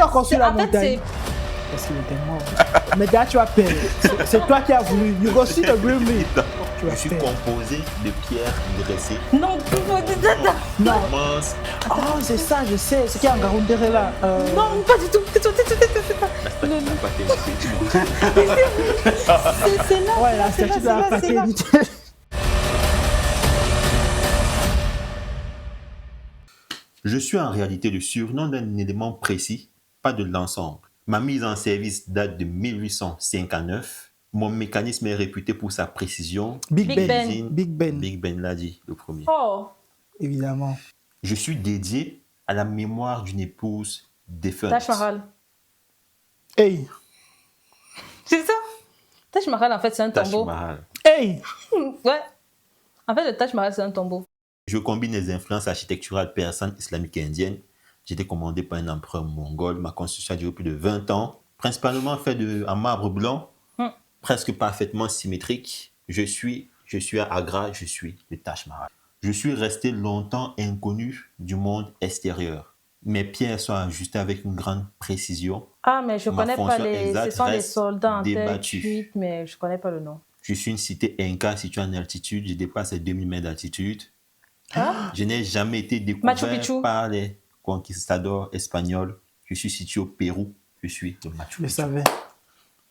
as construit la montagne? Parce qu'il était mort. Mais là, tu vas perdre. C'est toi qui as voulu. You go see the real me. Je suis composé de pierres dressées. Non, Non. Oh, c'est ça, je sais. C'est qui est en Garoundéré là. non, pas du tout. Tais-toi. C'est là. Ouais, la statue de la paternité. Je suis en réalité le surnom d'un élément précis, pas de l'ensemble. Ma mise en service date de 1859. Mon mécanisme est réputé pour sa précision. Big Ben. Cuisine. Big Ben. Big Ben l'a dit, le premier. Oh. Évidemment. Je suis dédié à la mémoire d'une épouse défunte. Taj Mahal. Hey. C'est ça? Taj Mahal, en fait, c'est un Taj tombeau. Mahal. Hey. Ouais. En fait, le Taj Mahal, c'est un tombeau. Je combine les influences architecturales persanes, islamiques et indiennes. J'ai été commandé par un empereur mongol. Ma construction a duré plus de 20 ans. Principalement fait en marbre blanc, presque parfaitement symétrique. Je suis à Agra, je suis le Taj Mahal. Je suis resté longtemps inconnu du monde extérieur. Mes pierres sont ajustées avec une grande précision. Ah, mais je Ma connais pas fonction les... exacte Ce sont les reste soldats en tête, débattue. 8, mais je connais pas le nom. Je suis une cité inca située en altitude. Je dépasse les 2000 mètres d'altitude. Hein? Je n'ai jamais été Machu découvert Picchu. par les conquistadors espagnols. Je suis situé au Pérou. Je suis le Machu Je Picchu. savais.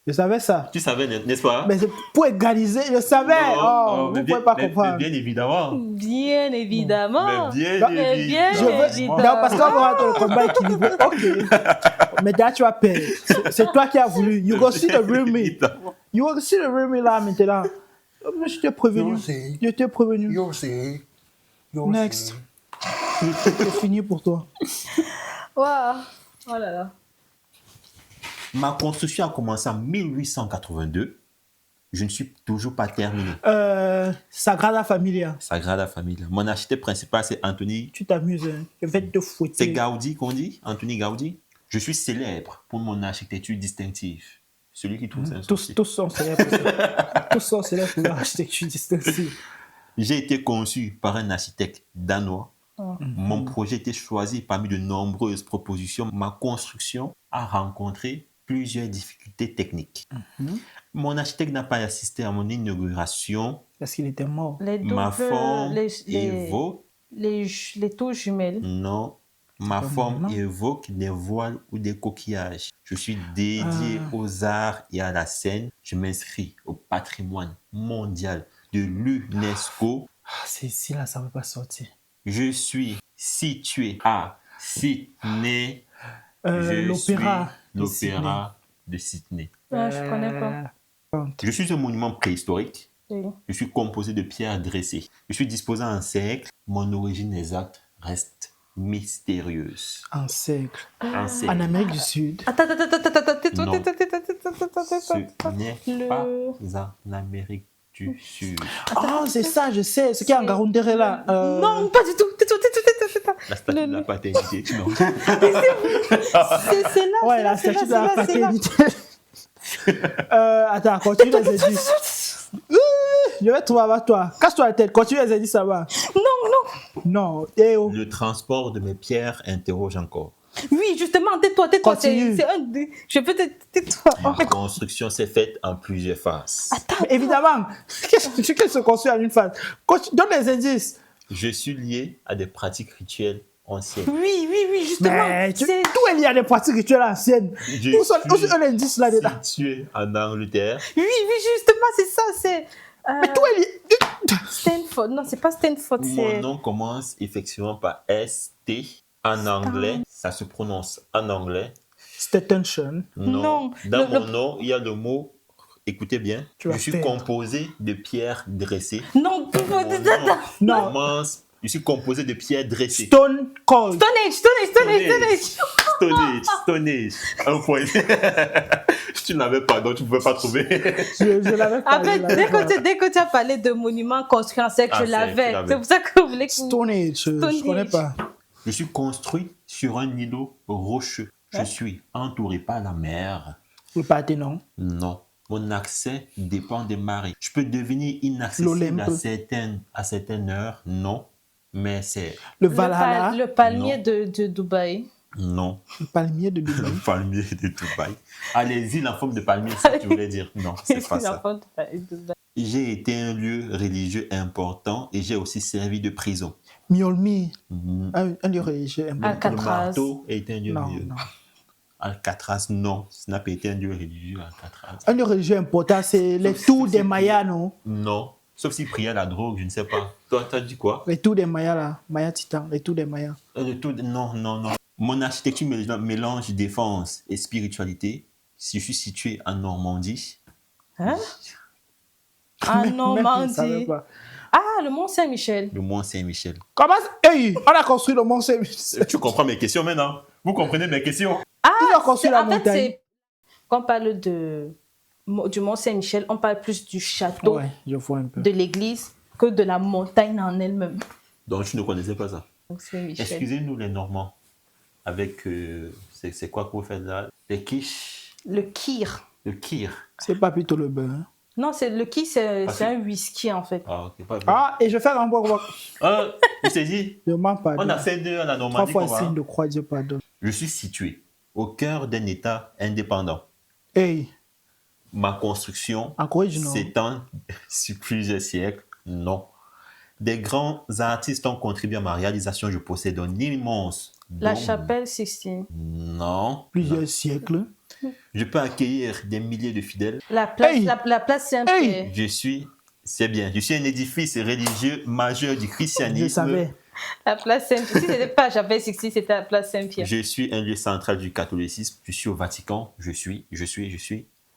Je savais ça. Tu savais, n'est-ce pas? Mais c'est pour égaliser, je savais. Vous ne pouvez pas comprendre. Bien évidemment. Bien évidemment. Mais bien Non, mais bien Je veux... évidemment. Non, parce qu'on va le combat équilibré. Ok. Mais là, tu vas perdre. C'est toi qui as voulu. You go see the real me. You go see the real me là, maintenant. Je t'ai prévenu. Je t'ai prévenu. Next. C'est fini pour toi. Waouh. Oh là là. Ma construction a commencé en 1882. Je ne suis toujours pas terminé. Sagrada Familia. Sagrada Familia. Mon architecte principal, c'est Anthony. Tu t'amuses. Hein. Je vais te fouetter. C'est Gaudi qu'on dit, Anthony Gaudi. Je suis célèbre pour mon architecture distinctive. Celui qui trouve ça insouciant. Tous sont célèbres. Tous sont célèbres pour l'architecture distinctive. J'ai été conçu par un architecte danois. Mon projet était choisi parmi de nombreuses propositions. Ma construction a rencontré plusieurs difficultés techniques. Mon architecte n'a pas assisté à mon inauguration. Parce qu'il était mort. Les doubles, Ma forme les évoque... les tours jumelles. Non, ma forme évoque des voiles ou des coquillages. Je suis dédié aux arts et à la scène. Je m'inscris au patrimoine mondial de l'UNESCO. C'est ici, là, ça ne va pas sortir. Je suis situé à Sydney. L'opéra de Sydney. Ah, je connais pas. Je suis un monument préhistorique. Oui. Je suis composé de pierres dressées. Je suis disposé en cercle. Mon origine exacte reste mystérieuse. Un cercle. Un cercle. En Amérique du Sud. Attends, tais-toi. Non. Ce n'est pas en Amérique du Sud. Oh, c'est ça, je sais. Ce qui est en Garoundéré là. Non, pas du tout. Tais-toi. La statue de la paternité, non. C'est là. Ouais, la statue de la paternité. Attends, continue les indices. Je vais trouver avec toi. Casse-toi la tête, continue les indices, ça va. Non. Non, eh oh. Le transport de mes pierres interroge encore. Oui, justement, tais-toi. Continue. C'est un... Je peux te... Tais-toi. Ma construction s'est faite en plusieurs phases. Mais évidemment, qu'est-ce que se construit en une phase? Donne les indices. Je suis lié à des pratiques rituelles anciennes. Oui, justement. Mais tout est lié à des pratiques rituelles anciennes. Où sont un indice là-dedans? Situé en Angleterre. Oui, justement, c'est ça. C'est... Mais tout est lié. Stanford. Non, c'est pas Stanford. Mon nom commence effectivement par ST. En anglais, ça se prononce en anglais. Attention. Non. Dans mon nom, il y a le mot, écoutez bien, Tu je vas suis perdre. composé de pierres dressées. Non. Non. Commence, je suis composé de pierres dressées. Stone Cold. Stone Age. Un point. Tu ne l'avais pas, donc tu ne pouvais pas trouver. Je l'avais pas. En fait, dès que tu as parlé de monuments construits en cercle, je l'avais. C'est pour ça que vous voulez que... Stone Age, je connais pas. Je suis construit sur un îlot rocheux. Je suis entouré par la mer. Le Parthénon. Non. Mon accès dépend des marées. Je peux devenir inaccessible à certaines heures. Non. Mais c'est... Le Valhalla. Le palmier Non. de Dubaï. Non. Le palmier de Le Dubaï. palmier de Dubaï. Ah, les îles en forme de palmier, c'est ce que tu voulais dire. Non, c'est pas ça. J'ai été un lieu religieux important et j'ai aussi servi de prison. Miolmi. Mhm. Un lieu religieux important. Le Alcatraz. marteau a été un lieu Non, religieux. non. Alcatraz, non. Ça n'a pas été un lieu religieux, Alcatraz. Un lieu religieux important, c'est les tours des Mayas, non? Non. Sauf s'il priait à la drogue, je ne sais pas. Toi, t'as dit quoi? Les tours des Mayas, là. Maya Titan, les tours des Mayas. Non, non, non. Mon architecture mélange défense et spiritualité. Si je suis situé en Normandie. Hein? Ah non, Même, je ne Mandy. savais pas. Ah, le Mont Saint-Michel. Le Mont Saint-Michel. Comment ça? Hey, on a construit le Mont Saint-Michel. Tu comprends mes questions maintenant? Vous comprenez mes questions? Ah, Ils ont construit la en fait, montagne. c'est... Quand on parle du Mont Saint-Michel, on parle plus du château, Ouais, je vois un peu. de l'église, que de la montagne en elle-même. Donc, tu ne connaissais pas ça. Donc, Saint-Michel. Excusez-nous les Normands. Avec, c'est quoi que vous faites là? Les quiches, Le kir. le kir. C'est pas plutôt le beurre. Hein? Non, le kir, c'est Ah, c'est- un whisky, en fait. Ah, ok. Pas Ah, et je fais l'emboire. Ah, je t'ai dit, Je mens pas. on a fait deux à la 3 Normandie. fois qu'on va- signe de croix, Dieu pardonne. Je suis situé au cœur d'un État indépendant. Hey, Ma construction en Corée du Nord. s'étend sur plusieurs siècles. Non. Des grands artistes ont contribué à ma réalisation. Je possède un immense La dôme. chapelle Sixtine. Non. Plusieurs siècles. Je peux accueillir des milliers de fidèles. La place, Hey! la place Saint-Pierre. Hey! Je suis, c'est bien, je suis un édifice religieux majeur du Je christianisme. savais. La place Saint-Pierre. Si c'était pas la chapelle Sixtine, c'était la place Saint-Pierre. Je suis un lieu central du catholicisme. Je suis au Vatican. Je suis.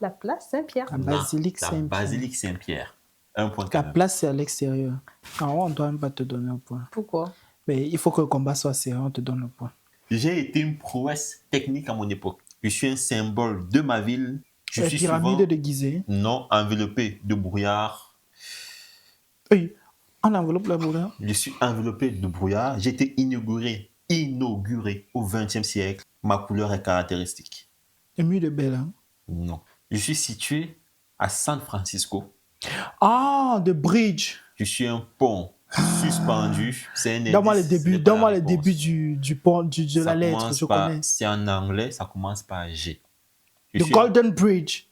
La place Saint-Pierre. La basilique La Saint-Pierre. basilique Saint-Pierre. Un point La quand même. place, c'est à l'extérieur. Alors, on ne doit même pas te donner un point. Pourquoi? Mais il faut que le combat soit sérieux, on te donne le point. J'ai été une prouesse technique à mon époque. Je suis un symbole de ma ville. Je La suis pyramide souvent de Gizeh. non enveloppé de brouillard. Oui, on enveloppe la boule. Je suis enveloppé de brouillard. J'ai été inauguré au XXe siècle. Ma couleur est caractéristique. Le mur de Belle. Hein? Non. Je suis situé à San Francisco. Ah, de Bridge. Je suis un pont suspendu. C'est un Donne-moi les indice, ce débuts, n'est pas donne-moi la les réponse. débuts du pont, de la Ça lettre, commence je par- connais. C'est en anglais, ça commence par G. Je The suis Golden Bridge.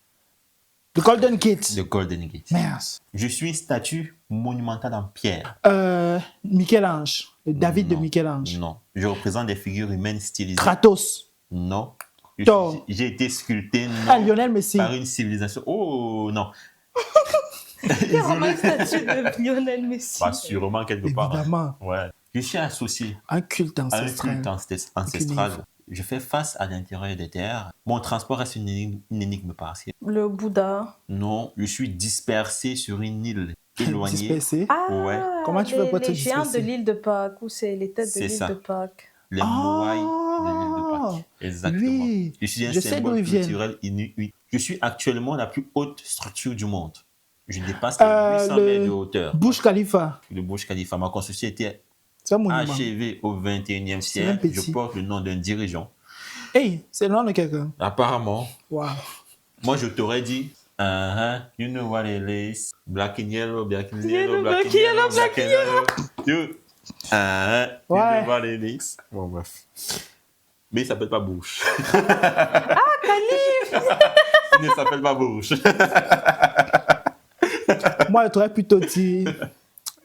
The Golden Gate. le Golden Gate. Merde. Je suis une statue monumentale en pierre. Michel-Ange. Le David de Non. Michel-Ange. Non. Je représente des figures humaines stylisées. Kratos. Non. Thor. J'ai été sculpté Ah, non, Lionel Messi. par une civilisation. Oh non. Il y a vraiment une statue de Lionel Messi. Bah, sûrement quelque part. Évidemment. Ouais. Je suis associé Un culte à un ancestral. culte ancestral. Je fais face à l'intérieur des terres. Mon transport reste une énigme partielle. Le Bouddha. Non, je suis dispersé sur une île éloignée. Dispersé. Ah, Ouais. Comment tu fais pour te les géants de disperser? l'île de Pâques, ou c'est les têtes de C'est l'île ça. de Pâques. Les Ah, Moaï de l'île de Pâques. Exactement. oui. Je suis un Je sais d'où symbole ils viennent. culturel inuit. Je suis actuellement la plus haute structure du monde. Je dépasse les 800 le mètres de hauteur. Burj Khalifa. Le Burj Khalifa. Ma construction était C'est un monument. achevée au 21e un siècle. petit. Je porte le nom d'un dirigeant. Hey, c'est le nom de quelqu'un. Apparemment, Wow. moi je t'aurais dit, you know what it is, black and yellow, black and yellow, Yellow, black and black and yellow, yellow, black black and yellow. You Ouais. know what it is. Bon, bref. Mais il s'appelle pas Bush. Il ne s'appelle pas Bush. Moi, je t'aurais plutôt dit.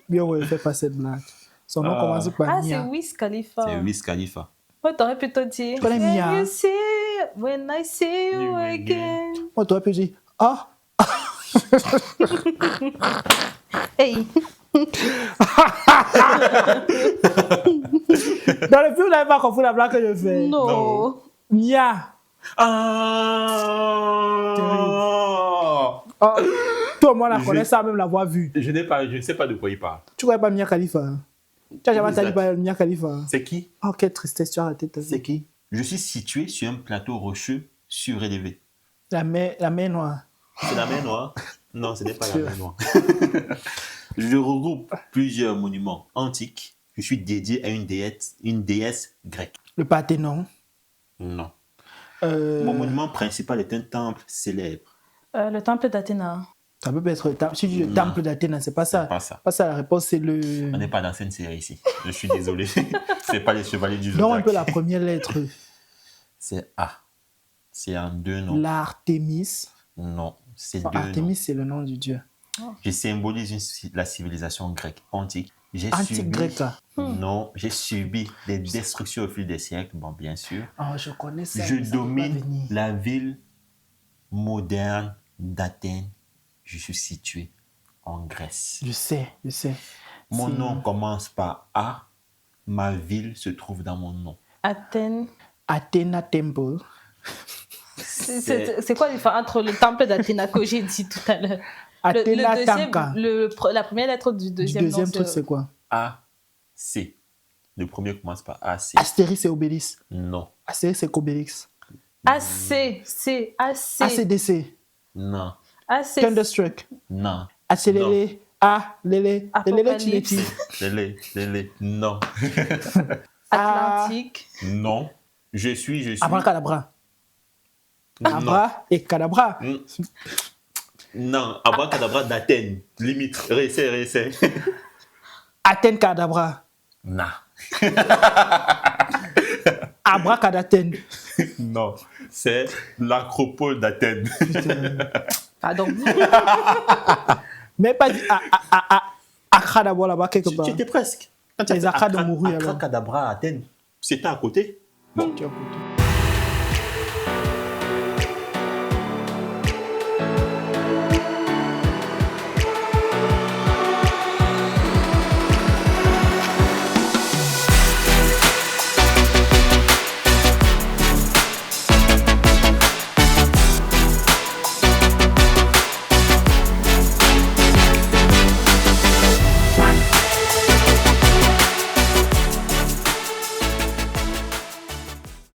Bien, ouais, fais pas cette blague. Son nom commence par Ah, c'est Nia. Wiz Khalifa. C'est Wiz Khalifa. Moi, t'aurais plutôt dit. Je connais Mia. When you see, when I see you You again. Moi, t'aurais pu dire. Ah, Hey. dans le film, vous n'avez pas compris la blague que je fais. Non. Non. Nia. Ah! Ah, tout le monde la Je- connaît sans même l'avoir vue. Je ne sais pas de quoi il parle. Tu connais pas Mia Khalifa? Hein? Tu n'as jamais entendu Exact. parler de Mia Khalifa? Hein? C'est qui? Oh, quelle tristesse, tu as raté ta C'est vie. qui? Je suis situé sur un plateau rocheux surélevé. La mer noire. C'est la mer Noire? Non, ce n'est pas la mer Noire. Je regroupe plusieurs monuments antiques. Je suis dédié à une déesse grecque. Le Parthénon. Non. Euh, Mon monument principal est un temple célèbre. Le temple d'Athéna. Ça peut pas être le temple. Si tu dis le Non. temple d'Athéna, c'est pas ça. C'est pas ça. Pas ça, la réponse, c'est le. On n'est pas dans une série ici. Je suis désolé. C'est pas les chevaliers du Donne un Zodiac. peu la première lettre. C'est A. C'est en 2 noms. L'Artémis. Non, c'est Enfin, 2 Artémis, noms. c'est le nom du dieu. Je symbolise la civilisation grecque antique. J'ai Antique grec, là. Non, j'ai subi des destructions au fil des siècles, bon, bien sûr. Oh, je connais ça. Je mais ça peut pas domine venir. la ville moderne d'Athènes. Je suis situé en Grèce. Je sais. Mon C'est nom commence par A. Ma ville se trouve dans mon nom. Athènes. Athéna Temple. C'est quoi la différence entre le temple d'Athéna que j'ai dit tout à l'heure? Athéna deuxième, Tanka. la première lettre du Du deuxième nom. deuxième truc, c'est quoi? A, C. Le premier commence par A, C. Astérix et Obélix. Non. Astérix et Obélix. AC. ACDC. Non. AC. Thunderstruck. Non. Accéléré. Lélé. Apocalypse. Lélé. Non. Atlantique. Non. Je suis. Abracadabra. Non. Abra et cadabra. Non. Abracadabra d'Athènes. Limite. Réessaie. Athènes cadabra. Non. Abracadathène. Non. C'est l'acropole d'Athènes. Pardon. Mais pas dit Akradabra là-bas quelque part. Tu étais presque. Les Akra de mourir alors. Abracadabra à Athènes. C'était à côté. Bon, tu as compris.